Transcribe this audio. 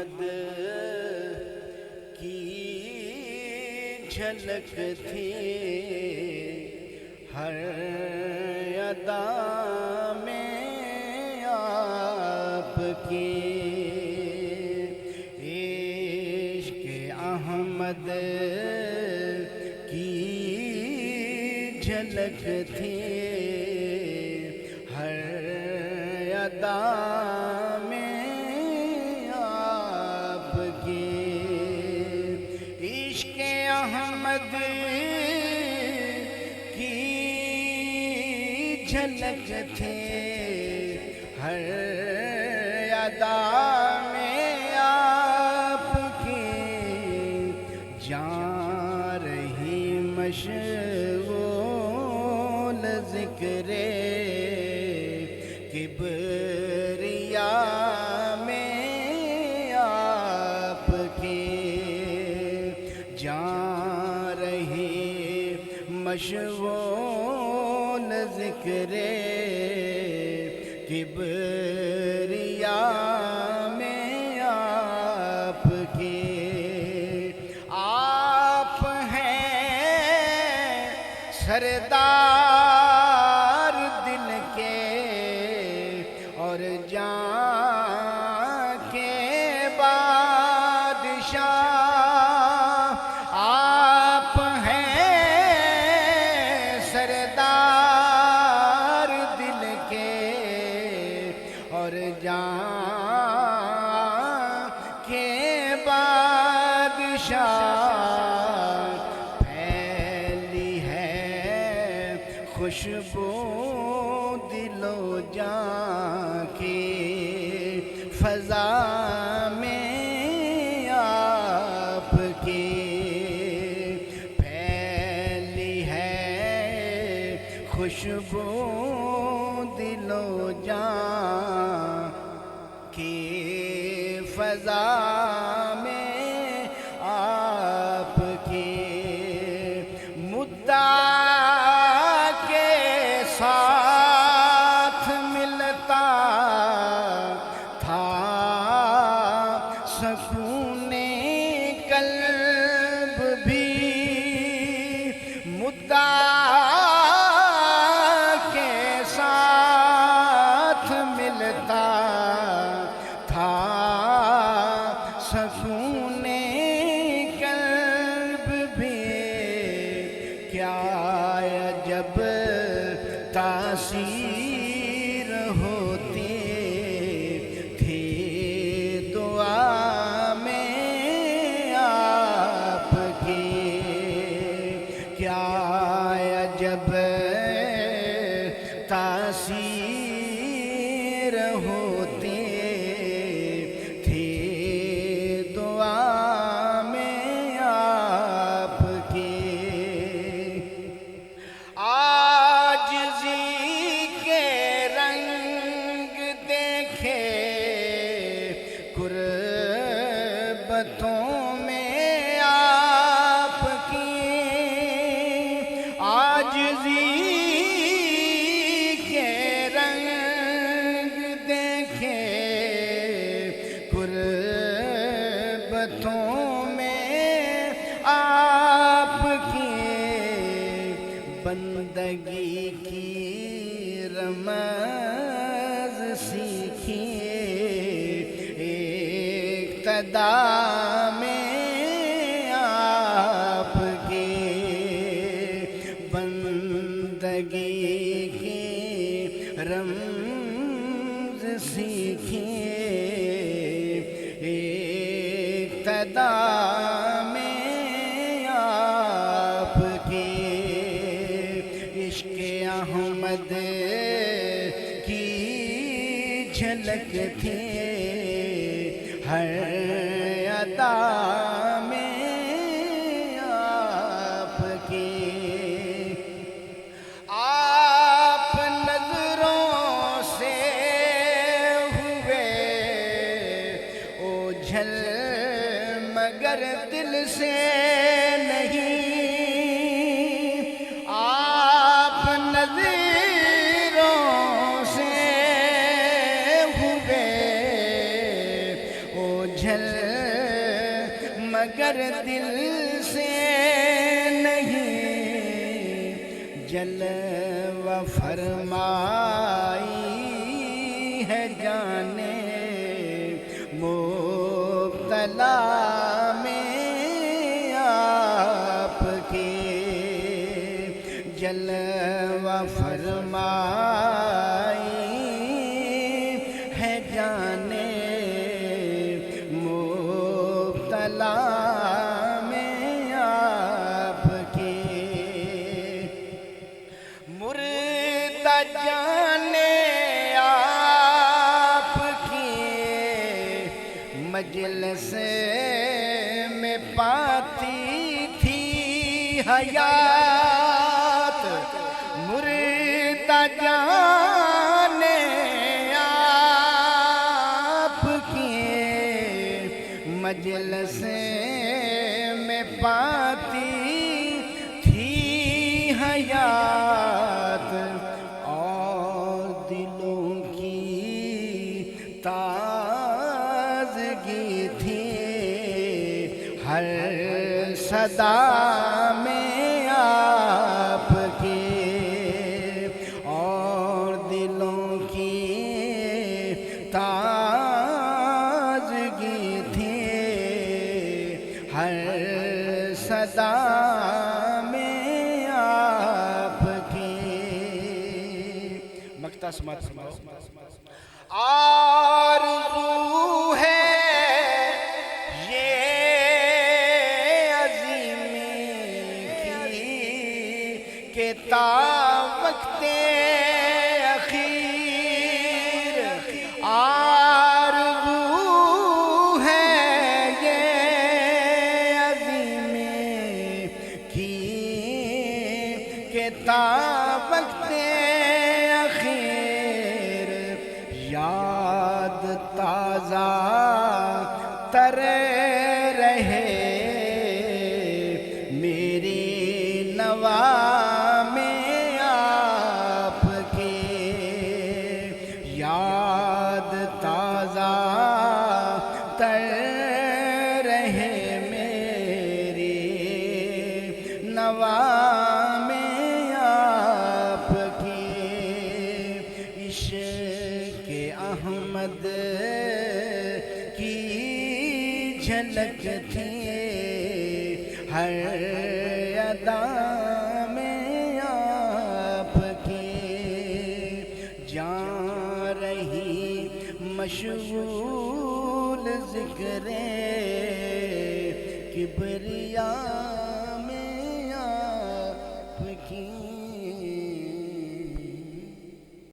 احمد کی جھلک تھی ہر ادا میں آپ کی، عشق احمد کی جھلک تھی ہر ادا میں آپ کی، عشق احمد کی جھلک تھی ہر ادا میں آپ کی، جاں رہی مشغول ذکر کبریا میں آپ کی، جاں رہی مشغول ذکر کبریا میں آپ کی، آپ ہیں سردار دل کے اور جان کے بادشاہ، آپ ہیں سردار دل کے اور جان کے بادشاہ، پھیلی ہے خوشبو دل و جان کی فضا میں آپ کی، پھیلی ہے خوشبو دل و جان کی فضا میں آپ کی، مدعا کے ساتھ ملتا تھا سکون قلب بھی، مدعا کے ساتھ ملتا تھا سکون قلب بھی، کیا عجب تاثیر ہوتی تھی دعا میں آپ کی، کیا عجب تاثیر ہوتی تھی دعا میں آپ کی، عاجزی کے رنگ دیکھے قربتوں میں آپ کی، عاجزی کے رنگ دیکھے قربتوں میں آپ کی، بندگی کی رمز سیکھیے اقتدا میں آپ کی، بندگی کی رمز سیکھیے اقتدا میں آپ کی، عشق احمد کی جھلک تھی ہر ادا میں آپ کی، آپ نظروں سے ہوئے اوجھل مگر دل سے نہیں، آپ نظروں سے ہوئے اوجھل مگر دل سے نہیں جلوہ فرمائی ہے جانے مبتلا میں آپ کے جلوہ فرمائی ہے جانے مبتلا میں آپ کے مردہ جانے آپ کی مجلس میں پاتی تھی حیات مردہ جانے آپ کی مجلس میں پاتی تھی حیات اور دلوں کی تازگی تھی ہر صدا میں آپ کے اور دلوں کی تازگی تھی ہر صدا میں آپ کی مقطع سماعت فرماؤ آرزو ہے یہ عظیمی کی کہ تا وقت اخیر آرزو ہے یہ عظیمی کی کہ تا وقت اخیر یاد تازہ تر رہے میری نوا میں آپ کے یاد تازہ تر رہے میری نوا میں آپ کے عشق احمد کی جھلک تھی ہر ادا میں آپ کے جان رہی مشغول ذکر کبریا میں آپ کی